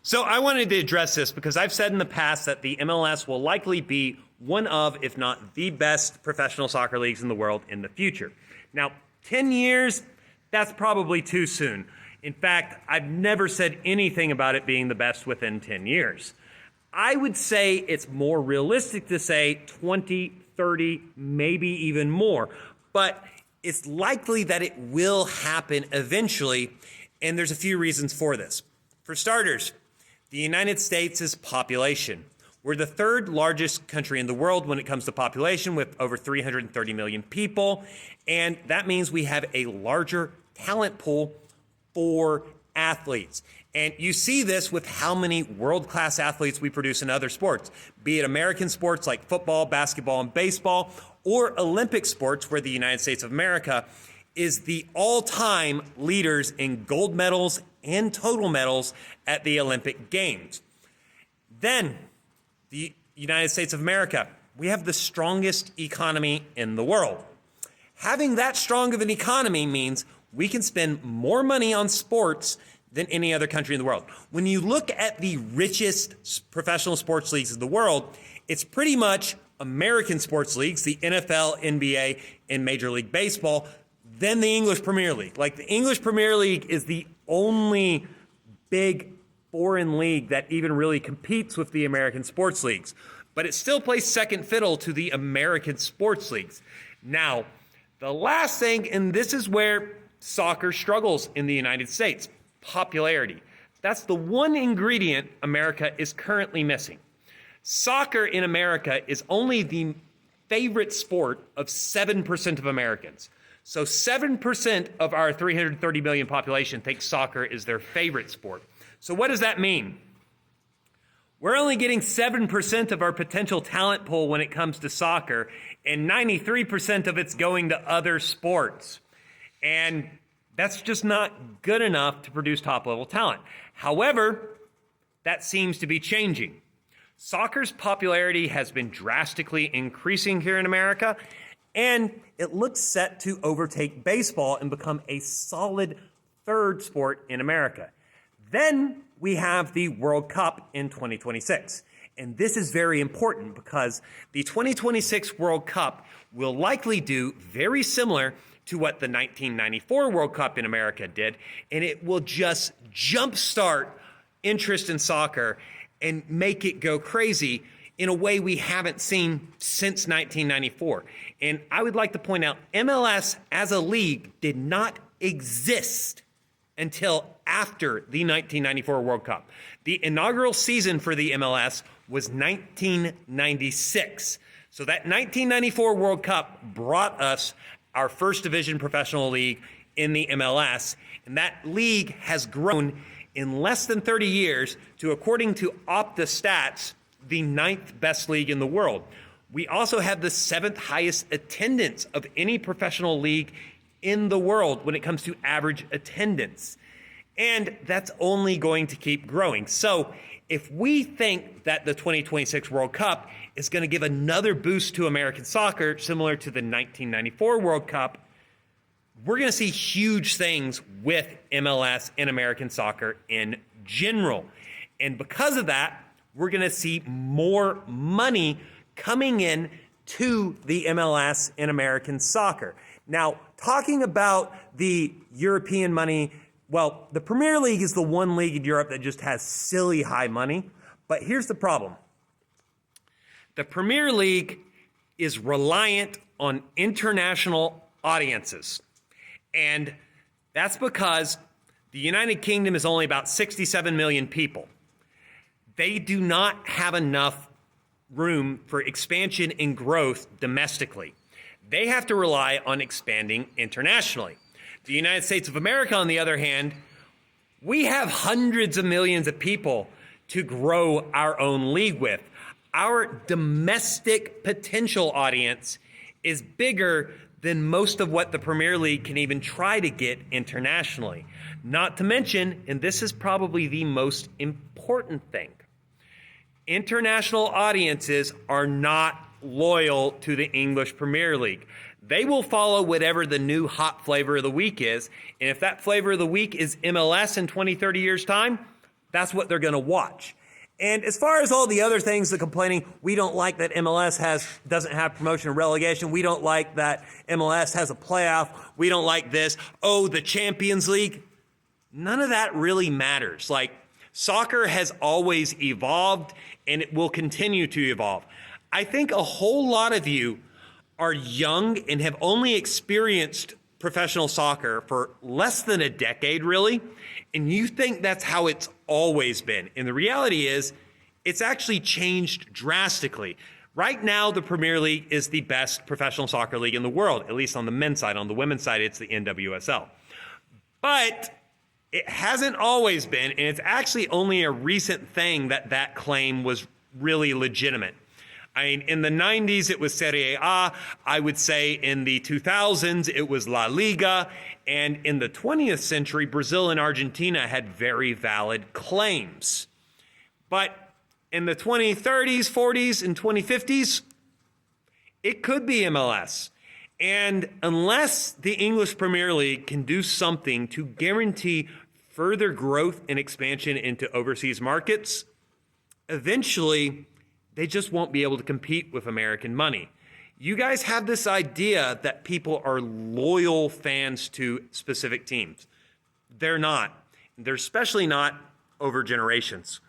So I wanted to address this because I've said in the past that the MLS will likely be one of, if not the best professional soccer leagues in the world in the future. Now, 10 years, that's probably too soon. In fact, I've never said anything about it being the best within 10 years. I would say it's more realistic to say 20, 30, maybe even more. But it's likely that it will happen eventually, and there's a few reasons for this. For starters, the United States' population. We're the third largest country in the world when it comes to population, with over 330 million people, and that means we have a larger talent pool for athletes. And you see this with how many world-class athletes we produce in other sports, be it American sports like football, basketball, and baseball, or Olympic sports where the United States of America is the all-time leaders in gold medals and total medals at the Olympic Games. Then, the United States of America, we have the strongest economy in the world. Having that strong of an economy means we can spend more money on sports than any other country in the world. When you look at the richest professional sports leagues in the world, it's pretty much American sports leagues, the NFL, NBA, and Major League Baseball, then the English Premier League. Like, the English Premier League is the only big foreign league that even really competes with the American sports leagues. But it still plays second fiddle to the American sports leagues. Now, the last thing, and this is where soccer struggles in the United States, popularity. That's the one ingredient America is currently missing. Soccer in America is only the favorite sport of 7% of Americans. So 7% of our 330 million population thinks soccer is their favorite sport. So what does that mean? We're only getting 7% of our potential talent pool when it comes to soccer, and 93% of it's going to other sports. And that's just not good enough to produce top-level talent. However, that seems to be changing. Soccer's popularity has been drastically increasing here in America, and it looks set to overtake baseball and become a solid third sport in America. Then we have the World Cup in 2026. And this is very important because the 2026 World Cup will likely do very similar to what the 1994 World Cup in America did, and it will just jumpstart interest in soccer and make it go crazy in a way we haven't seen since 1994. And I would like to point out, MLS as a league did not exist until after the 1994 World Cup. The inaugural season for the MLS was 1996. So that 1994 World Cup brought us our first division professional league in the MLS, and that league has grown in less than 30 years to, according to Opta Stats, the 9th best league in the world. We also have the 7th highest attendance of any professional league in the world when it comes to average attendance. And that's only going to keep growing. So if we think that the 2026 World Cup is going to give another boost to American soccer, similar to the 1994 World Cup, we're going to see huge things with MLS and American soccer in general. And because of that, we're going to see more money coming in to the MLS and American soccer. Now, talking about the European money, well, the Premier League is the one league in Europe that just has silly high money. But here's the problem. The Premier League is reliant on international audiences. And that's because the United Kingdom is only about 67 million people. They do not have enough room for expansion and growth domestically. They have to rely on expanding internationally. The United States of America, on the other hand, we have hundreds of millions of people to grow our own league with. Our domestic potential audience is bigger than most of what the Premier League can even try to get internationally. Not to mention, and this is probably the most important thing, international audiences are not loyal to the English Premier League. They will follow whatever the new hot flavor of the week is. And if that flavor of the week is MLS in 20, 30 years' time, That's what they're going to watch. And as far as all the other things, the complaining, we don't like that MLS doesn't have promotion and relegation. We don't like that MLS has a playoff. We don't like this. Oh, the Champions League. None of that really matters. Like, soccer has always evolved, and it will continue to evolve. I think a whole lot of you are young and have only experienced professional soccer for less than a decade, really, and you think that's how it's always been. And the reality is, it's actually changed drastically. Right now, the Premier League is the best professional soccer league in the world, at least on the men's side. On the women's side, it's the NWSL. But it hasn't always been, and it's actually only a recent thing that claim was really legitimate. I mean, in the 90s, it was Serie A. I would say in the 2000s, it was La Liga. And in the 20th century, Brazil and Argentina had very valid claims. But in the 2030s, 40s, and 2050s, it could be MLS. And unless the English Premier League can do something to guarantee further growth and expansion into overseas markets, eventually they just won't be able to compete with American money. You guys have this idea that people are loyal fans to specific teams. They're not. They're especially not over generations.